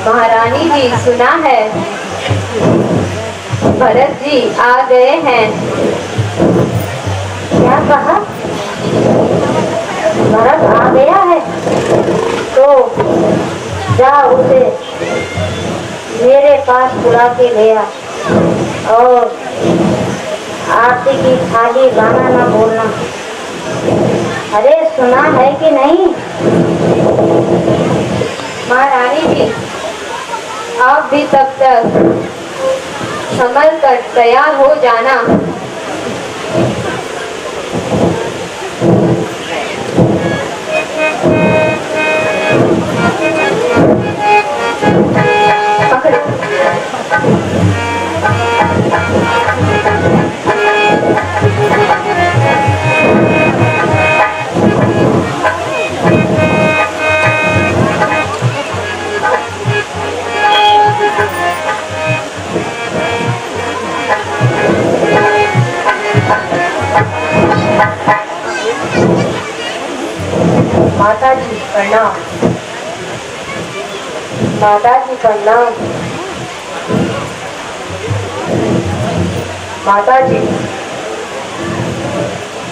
महारानी जी, सुना है भरत जी आ गए हैं। क्या कहा? भरत आ गया है? तो जा उसे मेरे पास बुला के ले आ, और आरती की थाली गाना ना बोलना। अरे सुना है कि नहीं? महारानी जी, आप भी तब तक संभल कर तैयार हो जाना। माता जी प्रणाम। माता जी प्रणाम। माता जी,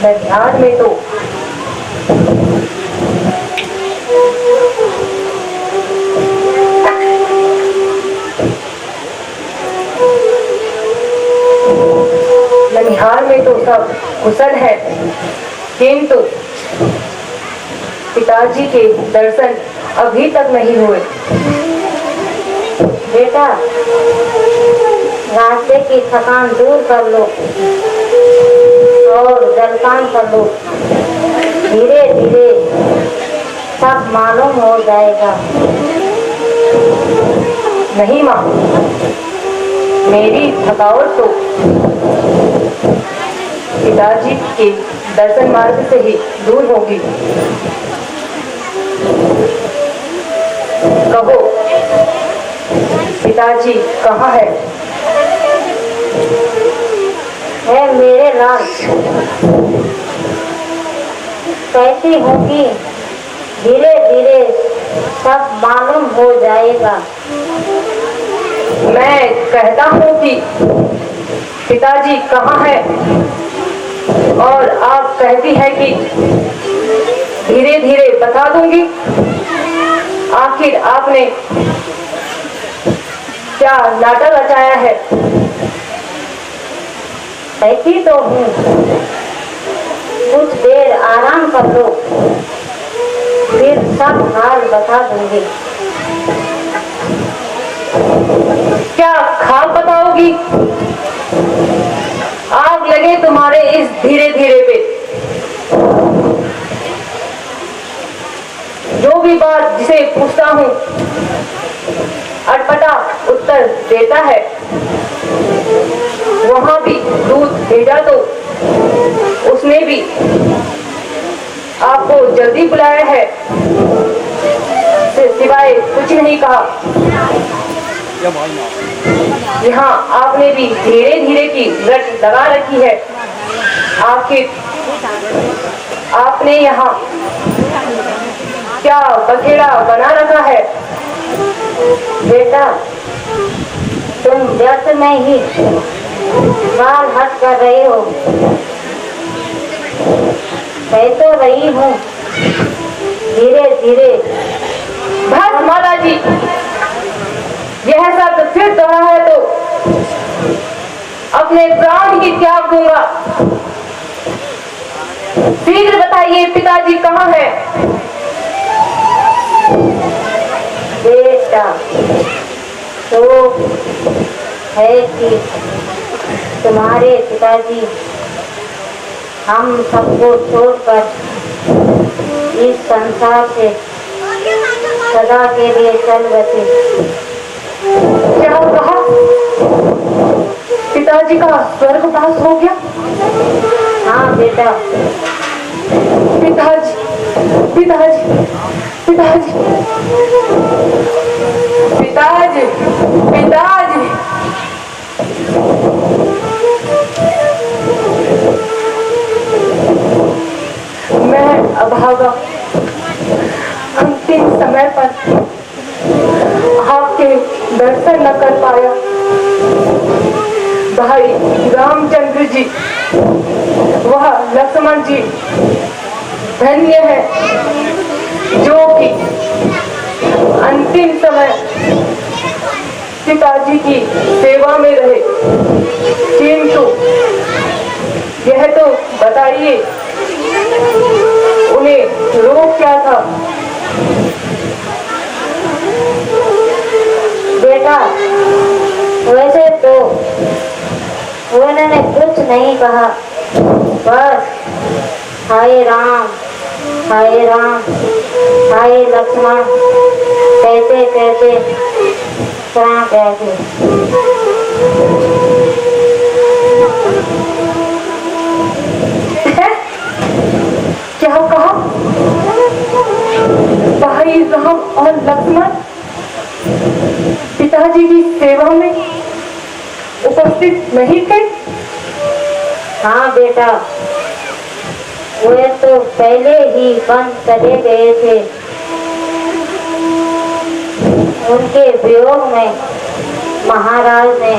मैं ध्यान में तो ननिहाल में तो सब कुशल है, किंतु पिताजी के दर्शन अभी तक नहीं हुए। बेटा, रास्ते की थकान दूर कर लो और जलपान कर लो। धीरे धीरे सब मालूम हो जाएगा। नहीं माँ, मेरी थकावट तो पिताजी के दर्शन मार्ग से ही दूर होगी। कहो, पिताजी कहाँ है? मेरे लाल, कैसी होगी? धीरे धीरे सब मालूम हो जाएगा। मैं कहता हूँ कि पिताजी कहाँ है, और आप कहती है कि धीरे धीरे बता दूंगी। आखिर आपने क्या नाटक रचाया है? कहती तो हूँ, कुछ देर आराम कर लो, फिर सब हाल बता दूंगी। क्या खाल बताओगी? आग लगे तुम्हारे इस धीरे धीरे पे। जो भी बात जिसे पूछता हूँ अटपटा उत्तर देता है। वहां भी दूध भेजा तो उसने भी आपको जल्दी बुलाया है, सिवाय कुछ नहीं कहा। यहाँ आपने भी धीरे धीरे की रट लगा रखी है। आखिर आपने यहाँ क्या बखेड़ा बना रखा है? बेटा, तुम व्यर्थ में ही बाल हट कर रहे हो। कह तो रही हूँ, धीरे धीरे। बस माता जी, यह सब फिर दोहरा है तो अपने प्राण ही त्याग दूंगा। शीघ्र बताइए, पिताजी कहाँ है? बेटा, तो है कि तुम्हारे पिताजी हम सबको छोड़कर इस संसार से सदा के लिए चल बसे। क्या कहा? पिताजी का स्वर्गवास हो गया? हाँ बेटा। पिताजी, पिताजी, पिताजी, पिताजी, पिताजी। मैं अभागा अंतिम समय पर आपके दर्शन न कर पाया। भाई रामचंद्र जी, वह लक्ष्मण जी धन्य है जो कि अंतिम समय पिताजी की सेवा में रहे। किंतु यह तो बताइए, उन्हें रोग क्या था? बेटा, वैसे तो उन्होंने कुछ नहीं कहा, बस हाय राम हाय राम हाय लक्ष्मण कहते कहते प्राण त्याग गए। क्या कहा? भाई राम और लक्ष्मण पिताजी की सेवा में उपस्थित नहीं थे? हाँ बेटा, वे तो पहले ही वन चले गए थे। उनके वियोग में महाराज ने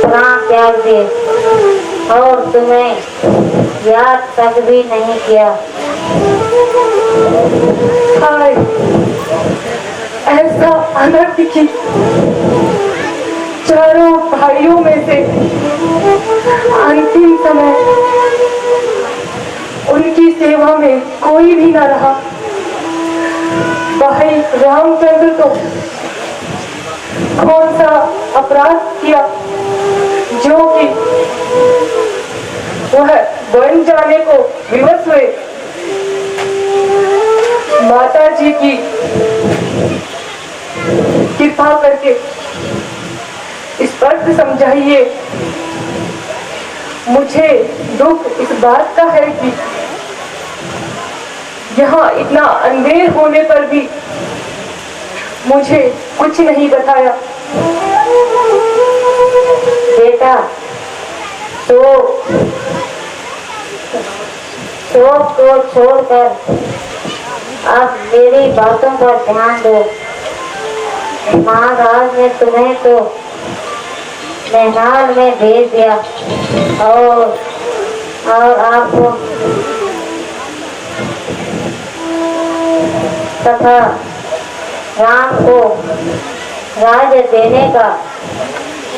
प्राण त्याग दिए और तुम्हें याद तक भी नहीं किया। हाय, ऐसा अनर्थ की चारों भाइयों में से अंतिम समय उनकी सेवा में कोई भी न रहा। भाई रामचंद्र तो कौन सा अपराध किया जो कि वह बन जाने को विवश हुए? माता जी की कृपा करके स्पष्ट समझाइए। मुझे दुख इस बात का है कि यहाँ इतना अंधेर होने पर भी मुझे कुछ नहीं बताया। बेटा, शोक को छोड़कर अब मेरी बातों पर ध्यान दो। महाराज ने तुम्हें तो मेहमान में भेज दिया और आपको तथा राम को राज्य देने का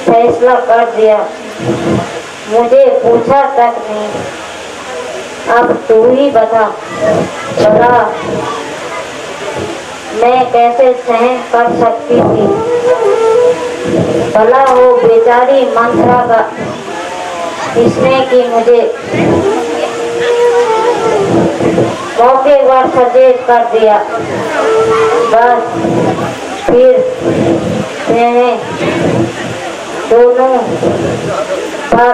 फैसला कर दिया। मुझे पूछा तक नहीं। अब तू ही बता मैं कैसे सहन कर सकती थी? भला हो बेचारी मंत्रा का, इसने कि मुझे मौके पर सचेत कर दिया। बस फिर मैंने दोनों पर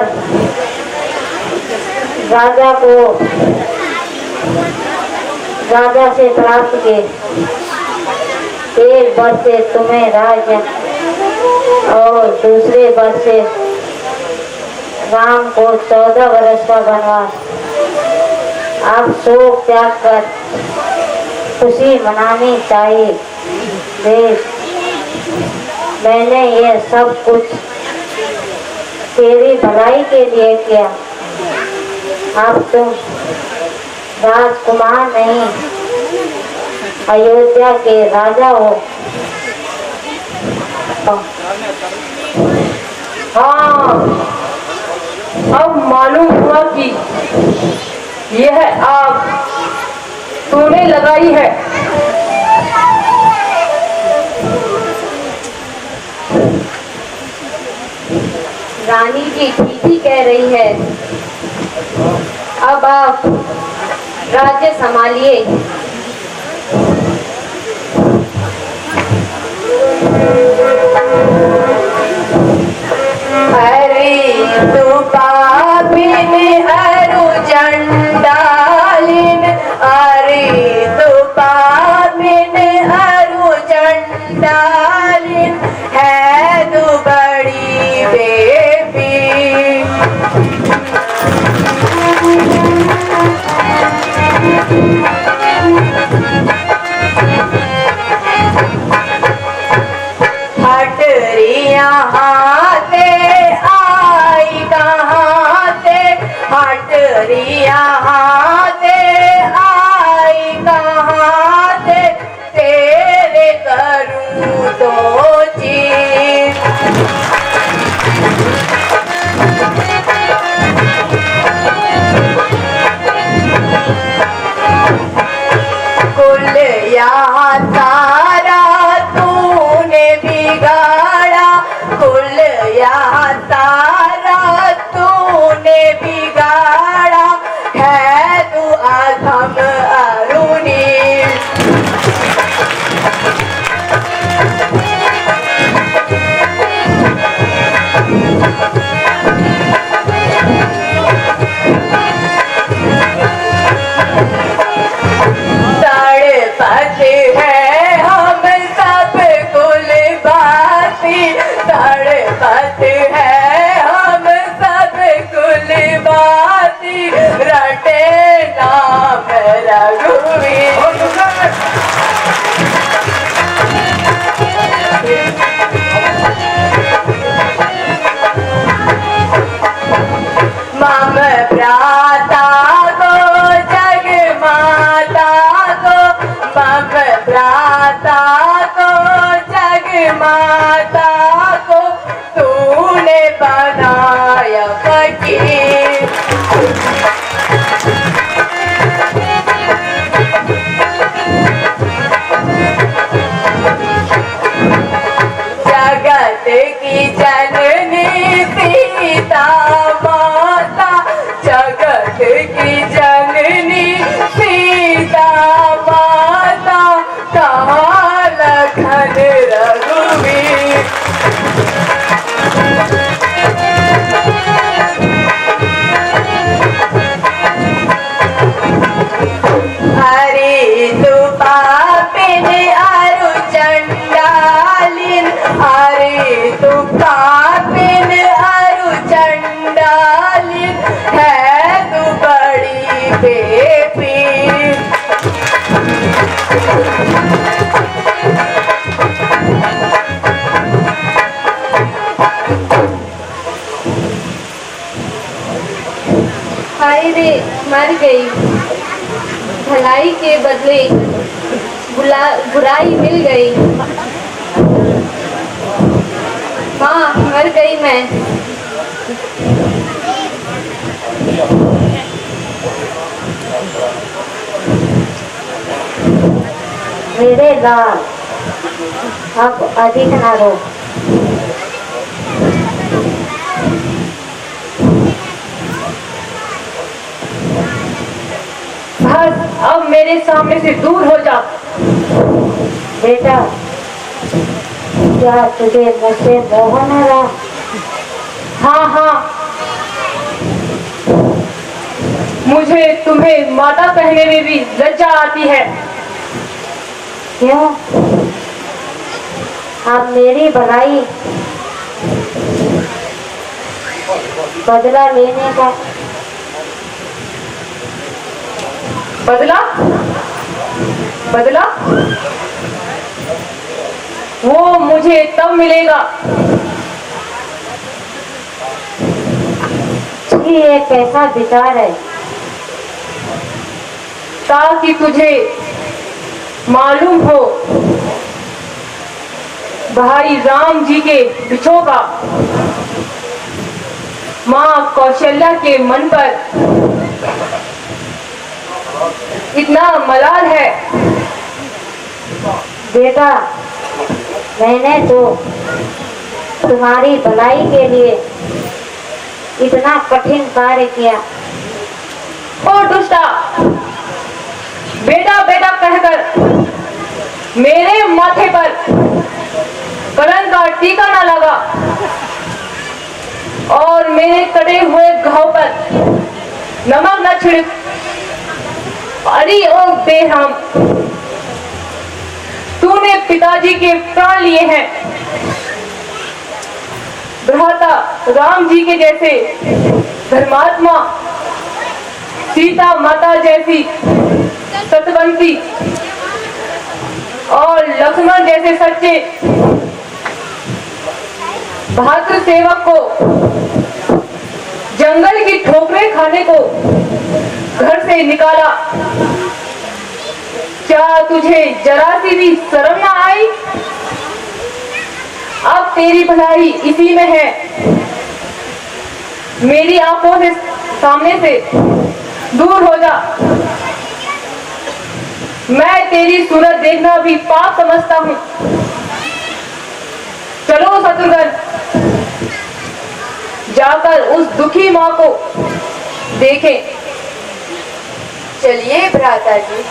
राजा से प्राप्त किए। एक वर्ष से तुम्हें राज्य और दूसरे वर्ष से राम को 14 वर्ष का वनवास। अब शोक त्याग कर खुशी मनानी चाहिए। देख, मैंने ये सब कुछ तेरी भलाई के लिए किया। अब तुम राजकुमार नहीं, अयोध्या के राजा हो। हाँ, अब मालूम हुआ कि यह आग तूने लगाई है। रानी जी ठीक ही कह रही है। अब आप राज्य संभालिए। अरे तू पापिन अरु चंडालिन, अरे तू पापिन अरु चंडालिन, है तू बड़ी बेबी। हट यहाँ से आई कहाँ से तेरे करूँ तो चीज। कुल यहाँ सारा तूने बिगाड़ा, कुल यहाँ सारा तूने बिगाड़ा, है तू अधम अरुणी। तड़पत है हम सब कुलवासी, तड़पत है हम सब कुलवासी, रटे नाम रघुवीर। मम भ्राता को जग माता को, मम भ्राता को जग माता को, तूने बनाया फकीर। जगत की जननी सीता माता, जगत की जननी सीता माता, कहाँ लखन रघुवीर। हरि तू पापिन अरु चंडालिन, हरि तू पापिन अरु चंडालिन, है तू बड़ी बेपीर। हाय रे मर गई, भलाई के बदले बुराई मिल गई। माँ मर गई मैं। मेरे लाल अब अधिक न रो। बस अब मेरे सामने से दूर हो जा। बेटा क्या तुझे मुझसे मोह न रहा? हाँ हाँ, मुझे तुम्हें माता कहने में भी लज्जा आती है। क्यों? अब मेरी भलाई बदला लेने का। बदला? बदला वो मुझे तब मिलेगा ये कैसा विचार है? ताकि तुझे मालूम हो भाई राम जी के बिछोगा माँ कौशल्या के मन पर इतना मलाल है। बेटा मैंने तो तुम्हारी भलाई के लिए इतना कठिन कार्य किया। ओ दुष्टा, बेटा बेटा कहकर मेरे माथे पर कलंक का टीका ना लगा और मेरे कटे हुए घाव पर नमक न छिड़क। अरे ओ बेरहम, तूने पिताजी के प्राण लिए हैं। भ्राता राम जी के जैसे धर्मात्मा, सीता माता जैसी सतवंती और लक्ष्मण जैसे सच्चे भातृ सेवक को जंगल की ठोकरें खाने को घर से निकाला। क्या तुझे जरा सी भी शर्म ना आई? अब तेरी भलाई इसी में है। मेरी आंखों से सामने से दूर हो जा। मैं तेरी सूरत देखना भी पाप समझता हूँ। चलो शत्रुघ्न, जाकर उस दुखी माँ को देखें। चलिए भ्राता जी।